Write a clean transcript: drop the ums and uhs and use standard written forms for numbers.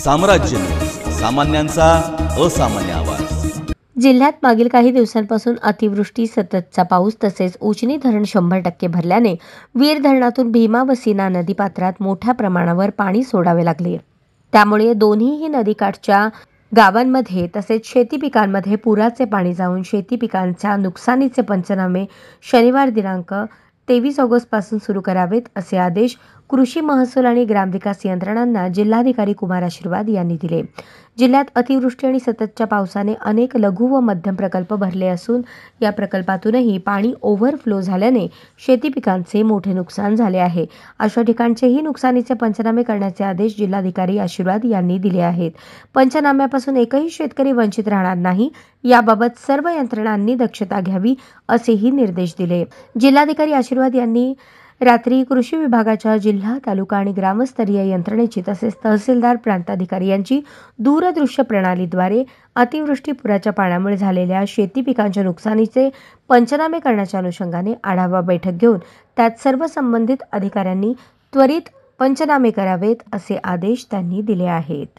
साम्राज्य न्यूज, सामान्यांचा असामान्य आवाज। जिल्ह्यात मागील काही दिवसांपासून अतिवृष्टी, सततचा पाऊस तसेच उजनी धरण 100% भरल्याने वीर धरणातून भीमा व सीना नदीपात्रात मोठ्या प्रमाणावर पाणी सोडावे लागले। त्यामुळे दोन्हीही नदीकाठच्या गावांमध्ये तसेच शेती पिकांमध्ये पुराचे पाणी जाऊन शेती पिकांच्या नुकसानीचे पंचनामे शनिवार दिनांक 23 ऑगस्ट पासून सुरू करावेत असे आदेश कृषी महसूल आणि ग्रामविकास यंत्रणांना जिल्हाधिकारी कुमार आशीर्वाद यांनी दिले। जिल्ह्यात अतिवृष्टी आणि सततच्या पावसाने अनेक लघु व मध्यम प्रकल्प भरले असून या प्रकल्पातूनही पाणी ओव्हरफ्लो झाल्याने शेती पिकांचे मोठे नुकसान झाले आहे। अशा ठिकाणचेही नुकसानीचे पंचनामे करण्याचे आदेश जिल्हाधिकारी आशीर्वाद यांनी दिले आहेत। पंचनाम्यापासून एकही शेतकरी वंचित राहणार नाही याबाबत सर्व यंत्रणांनी दक्षता घ्यावी असेही निर्देश दिले। जिल्हाधिकारी आशीर्वाद यांनी रात्री कृषी विभागाच्या जिल्हा, तालुका आणि ग्रामस्तरीय यंत्रणेची तसेच तहसीलदार, प्रांताधिकारी यांची दूरदृश्य प्रणालीद्वारे अतिवृष्टी पुराच्या पाण्यामुळे झालेल्या शेती पिकांच्या नुकसानीचे पंचनामे करण्याच्या अनुषंगाने आढावा बैठक घेऊन त्यात सर्व संबंधित अधिकाऱ्यांनी त्वरित पंचनामे करावेत असे आदेश त्यांनी दिले आहेत।